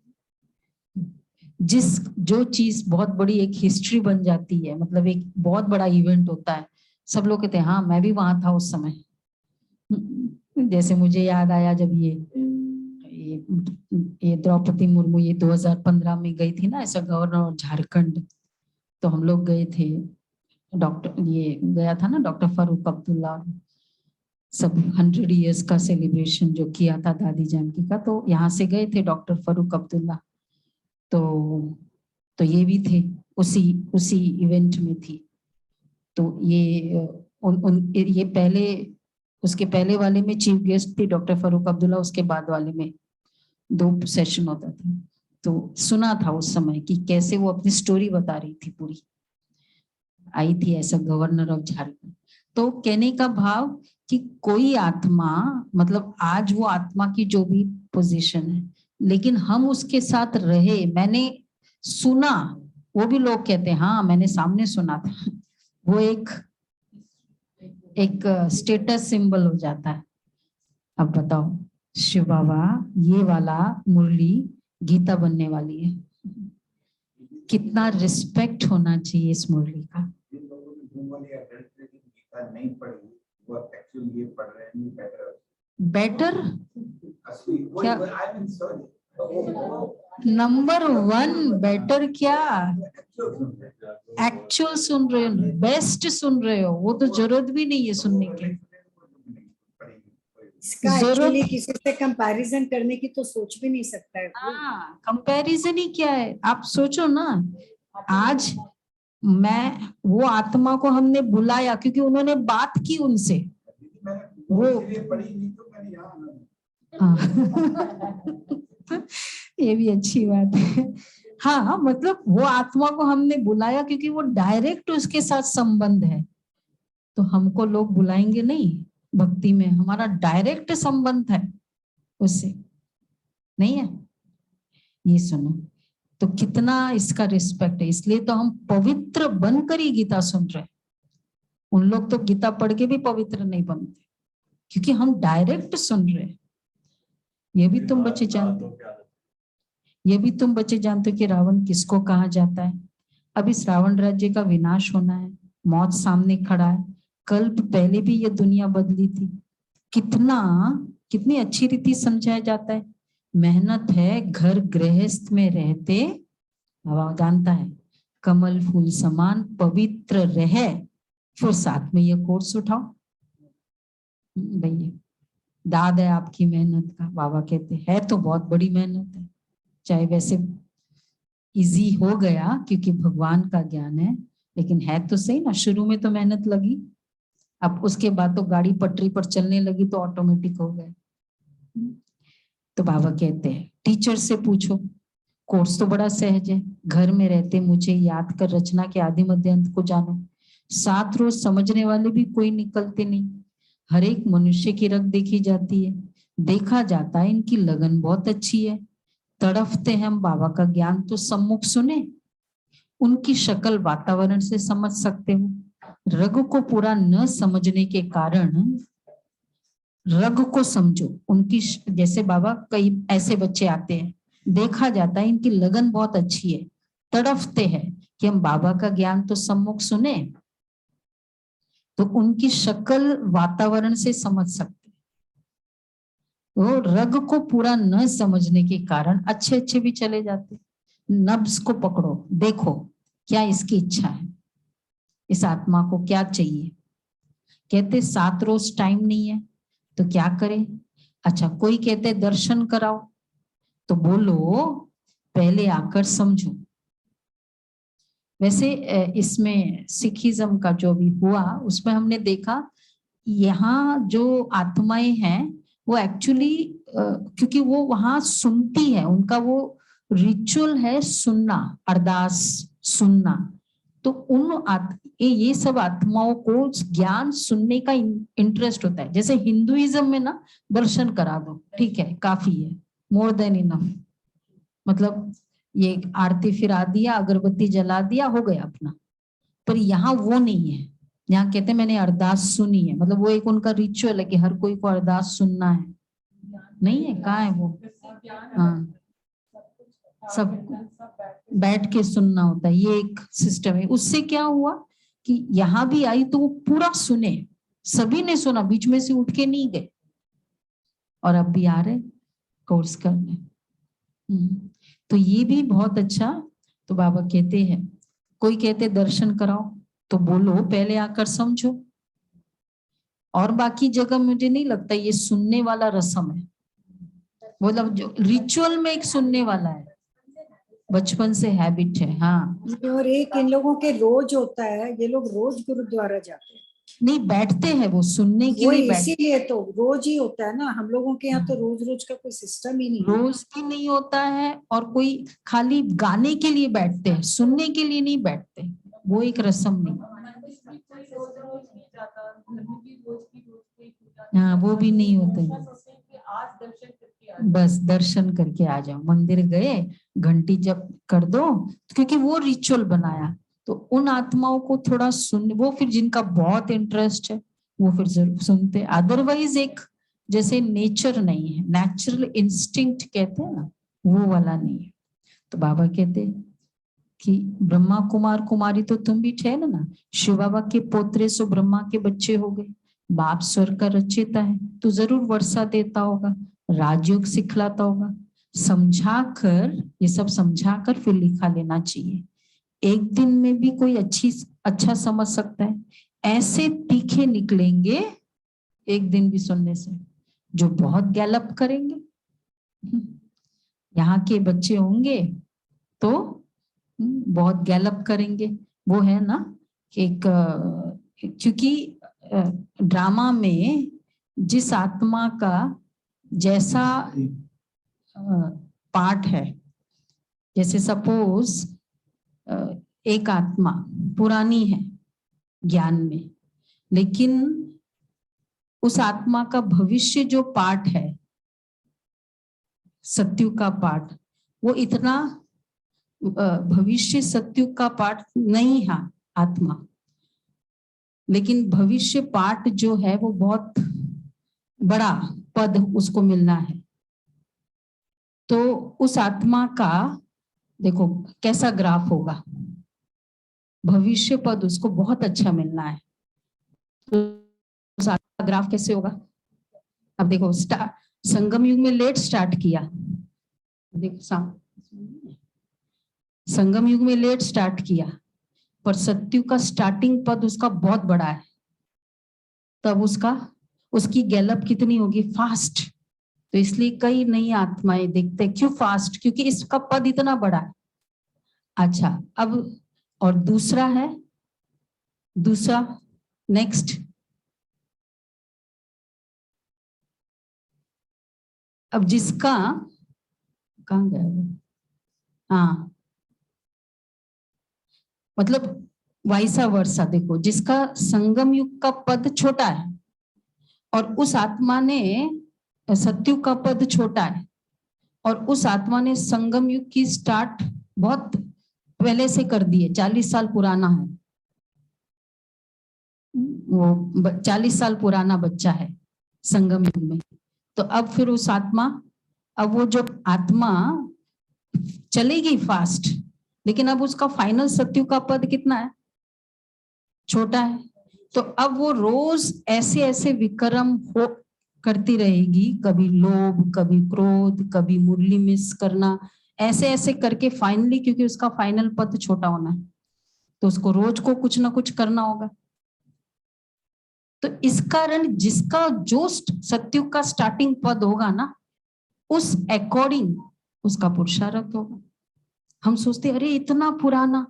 जो चीज बहुत बड़ी एक हिस्ट्री बन जाती है, मतलब एक बहुत बड़ा इवेंट होता है, सब लोग कहते हैं हाँ मैं भी वहां था उस समय। जैसे मुझे याद आया जब ये द्रौपदी मुर्मू ये 2015 में गई थी ना ऐसा गवर्नर झारखंड, तो हम लोग गए थे, डॉक्टर ये गया था ना डॉक्टर फारूक अब्दुल्ला, सब 100 इयर्स का सेलिब्रेशन जो किया था दादी जानकी का, तो यहाँ से गए थे डॉक्टर फारूक अब्दुल्ला, तो ये भी थे उसी इवेंट में थी। तो ये पहले उसके पहले वाले में चीफ गेस्ट थी डॉक्टर फारूक अब्दुल्ला, उसके बाद वाले में 2 सेशन होता था। तो सुना था उस समय कि कैसे वो अपनी स्टोरी बता रही थी, पूरी आई थी ऐसा गवर्नर ऑफ झारखंड। तो कहने का भाव कि कोई आत्मा, मतलब आज वो आत्मा की जो भी पोजीशन है, लेकिन हम उसके साथ रहे, मैंने सुना, वो भी लोग कहते हैं हाँ मैंने सामने सुना था, वो एक स्टेटस सिंबल हो जाता है। अब बताओ शिव बाबा ये वाला मुरली गीता बनने वाली है, कितना रिस्पेक्ट होना चाहिए इस मुरली का। नहीं पढ़ी वो एक्चुअली ये पढ़ रहे हैं, बेटर क्या क्या नंबर 1 बेटर क्या एक्चुअल सुन रहे हो, बेस्ट सुन रहे हो, वो तो जरूरत भी नहीं है सुनने की। इसका एक्चुअली किसी से कंपैरिजन करने की तो सोच भी नहीं सकता है। हाँ कंपैरिजन ही क्या है, आप सोचो ना, आज मैं वो आत्मा को हमने बुलाया क्योंकि उन्होंने बात की उनसे, वो हाँ ये भी अच्छी बात है। हाँ मतलब वो आत्मा को हमने बुलाया क्योंकि वो डायरेक्ट उसके साथ संबंध है, तो हमको लोग बुलाएंगे नहीं, भक्ति में हमारा डायरेक्ट संबंध है उससे, नहीं है। ये सुनो तो कितना इसका रिस्पेक्ट है, इसलिए तो हम पवित्र बनकर ही गीता सुन रहे हैं। उन लोग तो गीता पढ़ के भी पवित्र नहीं बनते क्योंकि हम डायरेक्ट सुन रहे हैं। ये भी तुम बच्चे जानते हो, ये भी तुम बच्चे जानते हो कि रावण किसको कहा जाता है। अब इस रावण राज्य का विनाश होना है, मौत सामने खड़ा है, कल्प पहले भी ये दुनिया बदली थी, कितनी अच्छी रीति समझाया जाता है। मेहनत है, घर गृहस्थ में रहते हवा जानता है कमल फूल समान पवित्र रहे, फिर साथ में ये कोर्स उठाओ भैया, दाद है आपकी मेहनत का। बाबा कहते है तो बहुत बड़ी मेहनत है, चाहे वैसे इजी हो गया क्योंकि भगवान का ज्ञान है, लेकिन है तो सही ना, शुरू में तो मेहनत लगी, अब उसके बाद तो गाड़ी पटरी पर चलने लगी तो ऑटोमेटिक हो गया। तो बाबा कहते हैं टीचर से पूछो, कोर्स तो बड़ा सहज है, घर में रहते मुझे याद कर रचना के आदि मध्य अंत को जानो। 7 रोज समझने वाले भी कोई निकलते नहीं, हर एक मनुष्य की रग देखी जाती है, देखा जाता है इनकी लगन बहुत अच्छी है, तड़फते हैं हम बाबा का ज्ञान तो सम्मुख सुने, उनकी शक्ल वातावरण से समझ सकते हो, रग को पूरा न समझने के कारण रग को समझो उनकी। जैसे बाबा कई ऐसे बच्चे आते हैं, देखा जाता है इनकी लगन बहुत अच्छी है, तड़फते हैं कि हम बाबा का ज्ञान तो सम्मुख सुने, तो उनकी शक्ल वातावरण से समझ सकते हैं। वो रग को पूरा न समझने के कारण अच्छे अच्छे भी चले जाते, नब्ज को पकड़ो, देखो क्या इसकी इच्छा है, इस आत्मा को क्या चाहिए। कहते 7 रोज टाइम नहीं है तो क्या करें। अच्छा कोई कहते दर्शन कराओ, तो बोलो पहले आकर समझो। वैसे इसमें सिखिज्म का जो भी हुआ उसमें हमने देखा यहाँ जो आत्माएं हैं वो एक्चुअली क्योंकि वो वहां सुनती है, उनका वो रिचुअल है सुनना, अरदास सुनना, तो ये सब आत्माओं को ज्ञान सुनने का इंटरेस्ट होता है। जैसे हिंदुइज्म में ना दर्शन करा दो ठीक है काफी है, मोर देन इनफ, मतलब ये आरती फिरा दिया, अगरबत्ती जला दिया, हो गया अपना। पर यहाँ वो नहीं है, यहाँ कहते हैं मैंने अरदास सुनी है, मतलब वो एक उनका रिचुअल है कि हर कोई को अरदास सुनना है। नहीं है कहाँ है वो, हाँ सब बैठ के सुनना होता है, ये एक सिस्टम है। उससे क्या हुआ कि यहाँ भी आई तो वो पूरा सुने, सभी ने सुना, बीच में से उठ के नहीं गए, और अब भी आ रहे कोर्स करने। तो ये भी बहुत अच्छा। तो बाबा कहते हैं, कोई कहते दर्शन कराओ, तो बोलो पहले आकर समझो। और बाकी जगह मुझे नहीं लगता ये सुनने वाला रस्म है, मतलब जो रिचुअल में एक सुनने वाला है, बचपन से हैबिट है। हाँ, और एक इन लोगों के रोज होता है, ये लोग रोज गुरुद्वारा जाते हैं, नहीं बैठते हैं वो सुनने के वो लिए बैठ, इसीलिए तो रोज ही होता है ना। हम लोगों के यहाँ तो रोज रोज का कोई सिस्टम ही नहीं है। रोज भी नहीं होता है, और कोई खाली गाने के लिए बैठते हैं, सुनने के लिए नहीं बैठते, वो एक रस्म नहीं। हाँ, वो भी नहीं होते, बस दर्शन करके आ जाओ। मंदिर गए, घंटी जब कर दो, क्योंकि वो रिचुअल बनाया। तो उन आत्माओं को थोड़ा सुन, वो फिर जिनका बहुत इंटरेस्ट है वो फिर जरूर सुनते। अदरवाइज एक जैसे नेचर नहीं है, नेचुरल इंस्टिंक्ट कहते हैं ना, वो वाला नहीं है। तो बाबा कहते कि ब्रह्मा कुमार कुमारी तो तुम भी थे ना, शिव बाबा के पोतरे सो ब्रह्मा के बच्चे हो गए, बाप स्वर्ग का रचयिता है, तो जरूर वर्षा देता होगा, राजयोग सिखलाता होगा। समझा कर, ये सब समझा कर फिर लिखा लेना चाहिए। एक दिन में भी कोई अच्छा समझ सकता है, ऐसे तीखे निकलेंगे एक दिन भी सुनने से, जो बहुत गैलप करेंगे। यहाँ के बच्चे होंगे तो बहुत गैलप करेंगे। वो है ना कि एक, क्योंकि ड्रामा में जिस आत्मा का जैसा पार्ट है, जैसे सपोज एक आत्मा पुरानी है ज्ञान में, लेकिन उस आत्मा का भविष्य जो पार्ट है, सत्युग का पार्ट, वो इतना भविष्य सत्युग का पार्ट नहीं है आत्मा, लेकिन भविष्य पार्ट जो है वो बहुत बड़ा पद उसको मिलना है। तो उस आत्मा का देखो कैसा ग्राफ होगा, भविष्य पद उसको बहुत अच्छा मिलना है। तो उस आत्मा का ग्राफ कैसे होगा? अब देखो संगम युग में लेट स्टार्ट किया, देखो संगम युग में लेट स्टार्ट किया, पर सत्युग का स्टार्टिंग पद उसका बहुत बड़ा है, तब उसकी गैलप कितनी होगी? फास्ट। तो इसलिए कई नई आत्माएं देखते, क्यों फास्ट? क्योंकि इसका पद इतना बड़ा है। अच्छा, अब और दूसरा नेक्स्ट, अब जिसका कहाँ गया वो? हाँ, मतलब वाइसा वर्षा, देखो जिसका संगम युग का पद छोटा है और उस आत्मा ने सत्युग का पद छोटा है, और उस आत्मा ने संगम युग की स्टार्ट बहुत पहले से कर दी है, 40 साल पुराना है वो, 40 साल पुराना बच्चा है संगम युग में। तो अब फिर उस आत्मा, अब वो जो आत्मा चलेगी फास्ट, लेकिन अब उसका फाइनल सत्युग का पद कितना है? छोटा है। तो अब वो रोज ऐसे ऐसे विक्रम हो करती रहेगी, कभी लोभ, कभी क्रोध, कभी मुरली मिस करना, ऐसे ऐसे करके फाइनली, क्योंकि उसका फाइनल पद छोटा होना है, तो उसको रोज को कुछ ना कुछ करना होगा। तो इस कारण जिसका जो सत्युग का स्टार्टिंग पद होगा ना, उस अकॉर्डिंग उसका पुरुषार्थ होगा। हम सोचते अरे इतना पुराना,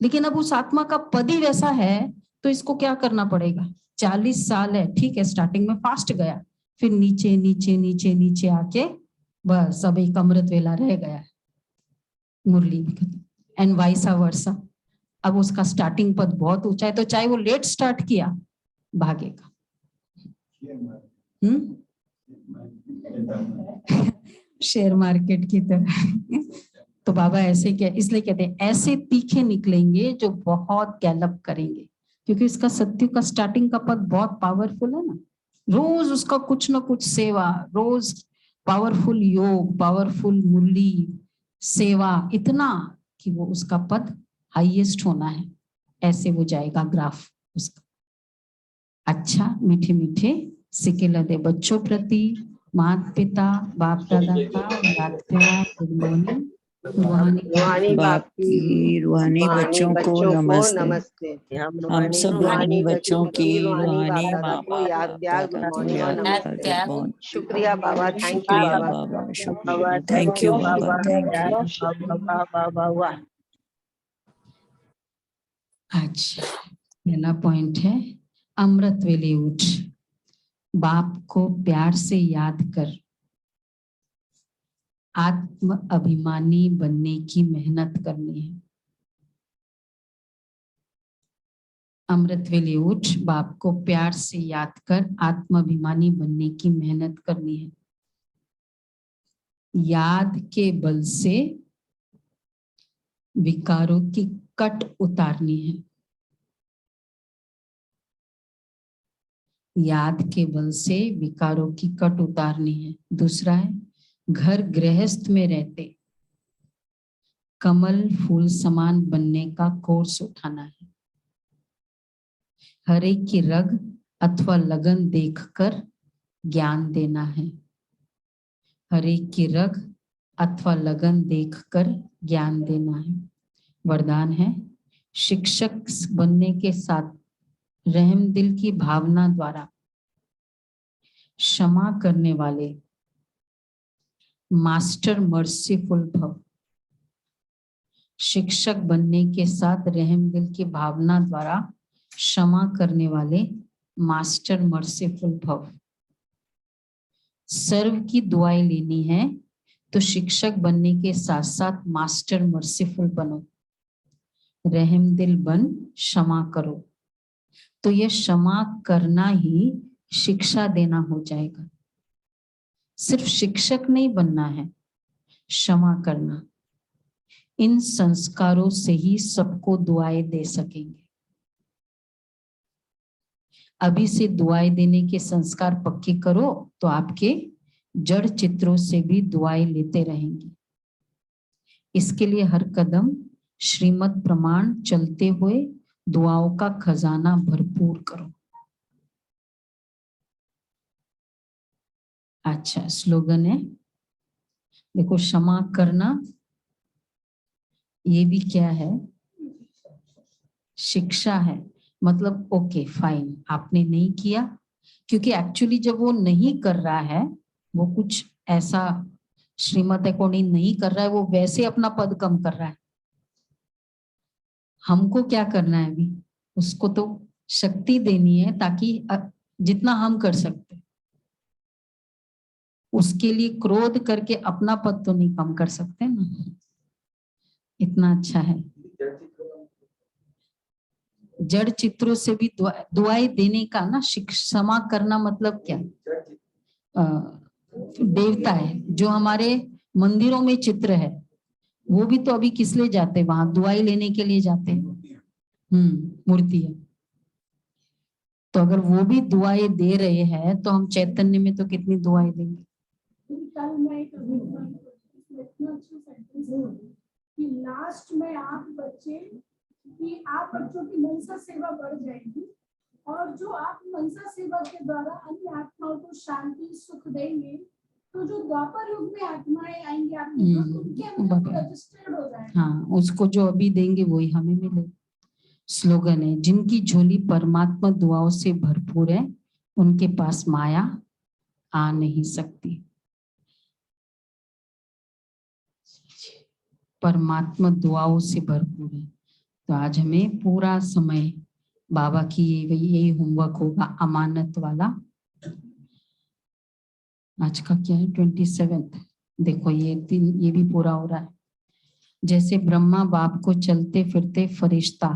लेकिन अब उस आत्मा का पद ही वैसा है, तो इसको क्या करना पड़ेगा? 40 साल है, ठीक है, स्टार्टिंग में फास्ट गया, फिर नीचे नीचे नीचे नीचे आके बस अब एक अमृत वेला रह गया, मुरली एंड वाइसा वर्सा। अब उसका स्टार्टिंग पद बहुत ऊंचा है, तो चाहे वो लेट स्टार्ट किया, भागेगा। शेयर मार्केट की तरह। तो बाबा ऐसे क्या, इसलिए कहते हैं ऐसे तीखे निकलेंगे जो बहुत गैलप करेंगे, क्योंकि इसका सत्युग का स्टार्टिंग का पद बहुत पावरफुल है ना। रोज उसका कुछ ना कुछ सेवा, रोज पावरफुल योग, पावरफुल मुरली सेवा, इतना कि वो उसका पद हाईएस्ट होना है। ऐसे वो जाएगा ग्राफ उसका। अच्छा, मीठे मीठे सिक्के लदे बच्चों प्रति माता पिता बाप दादा का याद प्यार गुड मॉर्निंग। रूहानी बाप की रूहानी बच्चों को नमस्ते। नमस्ते। हम सब रूहानी बच्चों की रूहानी बाप माँ को याद प्यार गुड मॉर्निंग और नमस्ते। नमस्ते। शुक्रिया बाबा, थैंक यू शुक्रिया बाबा, बाबा, शुक्रिया, thank you Baba, thank you. वाह। अच्छा, पहला पॉइंट है अमृत वेले उठ, बाप को प्यार से याद कर आत्म अभिमानी बनने की मेहनत करनी है। अमृत वेले उठ, बाप को प्यार से याद कर आत्माभिमानी बनने की मेहनत करनी है। याद के बल से विकारों की कट उतारनी है। याद के बल से विकारों की कट उतारनी है। दूसरा है घर गृहस्थ में रहते कमल फूल समान बनने का कोर्स उठाना है। हर एक की रग अथवा लगन देखकर ज्ञान देना है। हर एक की रग अथवा लगन देखकर ज्ञान देना है। वरदान है शिक्षक बनने के साथ रहम दिल की भावना द्वारा क्षमा करने वाले मास्टर मर्सीफुल भव। शिक्षक बनने के साथ रहम दिल की भावना द्वारा क्षमा करने वाले मास्टर मर्सीफुल भव। सर्व की दुआएं लेनी है तो शिक्षक बनने के साथ साथ मास्टर मर्सीफुल बनो, रहम दिल बन क्षमा करो। तो यह क्षमा करना ही शिक्षा देना हो जाएगा। सिर्फ शिक्षक नहीं बनना है, क्षमा करना। इन संस्कारों से ही सबको दुआएं दे सकेंगे। अभी से दुआएं देने के संस्कार पक्के करो तो आपके जड़ चित्रों से भी दुआएं लेते रहेंगे। इसके लिए हर कदम श्रीमत प्रमाण चलते हुए दुआओं का खजाना भरपूर करो। अच्छा, स्लोगन है देखो, क्षमा करना ये भी क्या है, शिक्षा है। मतलब ओके फाइन, आपने नहीं किया, क्योंकि एक्चुअली जब वो नहीं कर रहा है, वो कुछ ऐसा श्रीमत अकॉर्डिंग नहीं कर रहा है, वो वैसे अपना पद कम कर रहा है। हमको क्या करना है अभी, उसको तो शक्ति देनी है ताकि जितना हम कर सकते, उसके लिए क्रोध करके अपना पद तो नहीं कम कर सकते ना। इतना अच्छा है। जड़ चित्रों से भी दुआएं देने का ना, क्षमा करना मतलब क्या, देवता है जो हमारे मंदिरों में चित्र है, वो भी तो अभी किस लिए जाते, वहां दुआएं लेने के लिए जाते हैं। मूर्ति है। तो अगर वो भी दुआएं दे रहे हैं तो हम चैतन्य में तो कितनी दुआएं देंगे। कल मैं एक इतना अच्छा सेंटेंस है कि लास्ट में आप बच्चे कि आप बच्चों की मनसा सेवा बढ़ जाएगी, और जो आप मनसा सेवा के द्वारा अन्य आत्माओं को शांति सुख देंगे, तो जो द्वापर युग में आत्माएं आएंगी आपके पास, उनके अंदर रजिस्टर्ड हो जाएगा। हाँ, उसको जो अभी देंगे वही हमें मिले। स्लोगन है जिनकी झोली परमात्मा दुआओं से भरपूर है, उनके पास माया आ नहीं सकती। परमात्मा दुआओं से भरपूर है। तो आज हमें पूरा समय बाबा की यही होमवर्क होगा, अमानत वाला। आज का क्या है, 27। देखो ये दिन ये भी पूरा हो रहा है। जैसे ब्रह्मा बाप को चलते फिरते फरिश्ता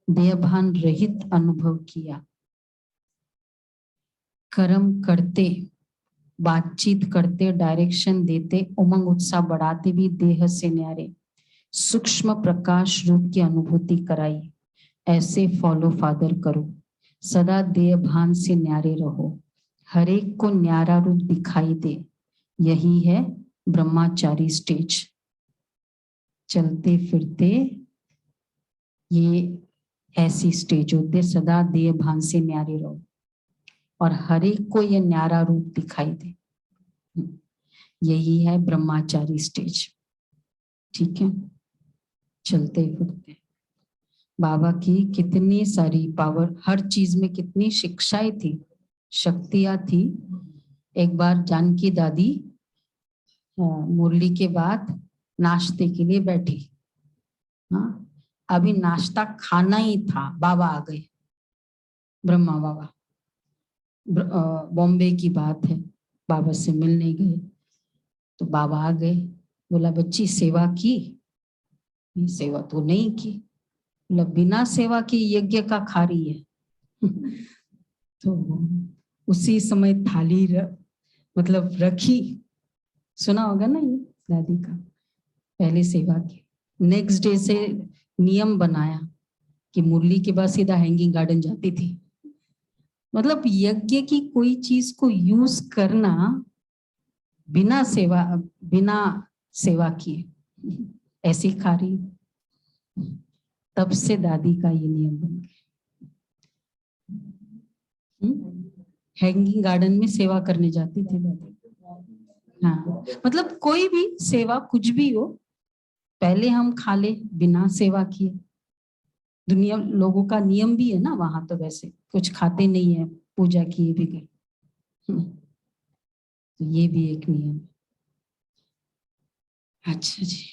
देहभान रहित अनुभव किया, कर्म करते बातचीत करते डायरेक्शन देते उमंग उत्साह बढ़ाते भी देह से न्यारे सूक्ष्म प्रकाश रूप की अनुभूति कराई। ऐसे फॉलो फादर करो, सदा देह भान से न्यारे रहो, हर एक को न्यारा रूप दिखाई दे। यही है ब्रह्मचारी स्टेज। चलते फिरते ये ऐसी स्टेज होते, सदा देह भान से न्यारे रहो और हर एक को ये न्यारा रूप दिखाई दे। यही है ब्रह्मचारी स्टेज। ठीक है, चलते फिरते बाबा की कितनी सारी पावर, हर चीज में कितनी शिक्षाएं थी, शक्तियां थी। एक बार जानकी दादी मुरली के बाद नाश्ते के लिए बैठी। हाँ, अभी नाश्ता खाना ही था, बाबा आ गए, ब्रह्मा बाबा। बॉम्बे की बात है, बाबा से मिलने गए तो बाबा आ गए। बोला बच्ची सेवा की? सेवा तो नहीं की। बोला बिना सेवा की यज्ञ का खा रही है। तो उसी समय थाली मतलब रखी। सुना होगा ना ये दादी का, पहले सेवा की। नेक्स्ट डे से नियम बनाया कि मुरली के बाद सीधा हैंगिंग गार्डन जाती थी। मतलब यज्ञ की कोई चीज को यूज करना बिना सेवा किए ऐसी खा रही। तब से दादी का ये नियम बन गया। हैंगिंग गार्डन में सेवा करने जाती थी दादी। हाँ, मतलब कोई भी सेवा कुछ भी हो, पहले हम खा ले बिना सेवा किए। दुनिया लोगों का नियम भी है ना, वहां तो वैसे कुछ खाते नहीं है पूजा किए भी गए। तो ये भी एक नियम। अच्छा जी।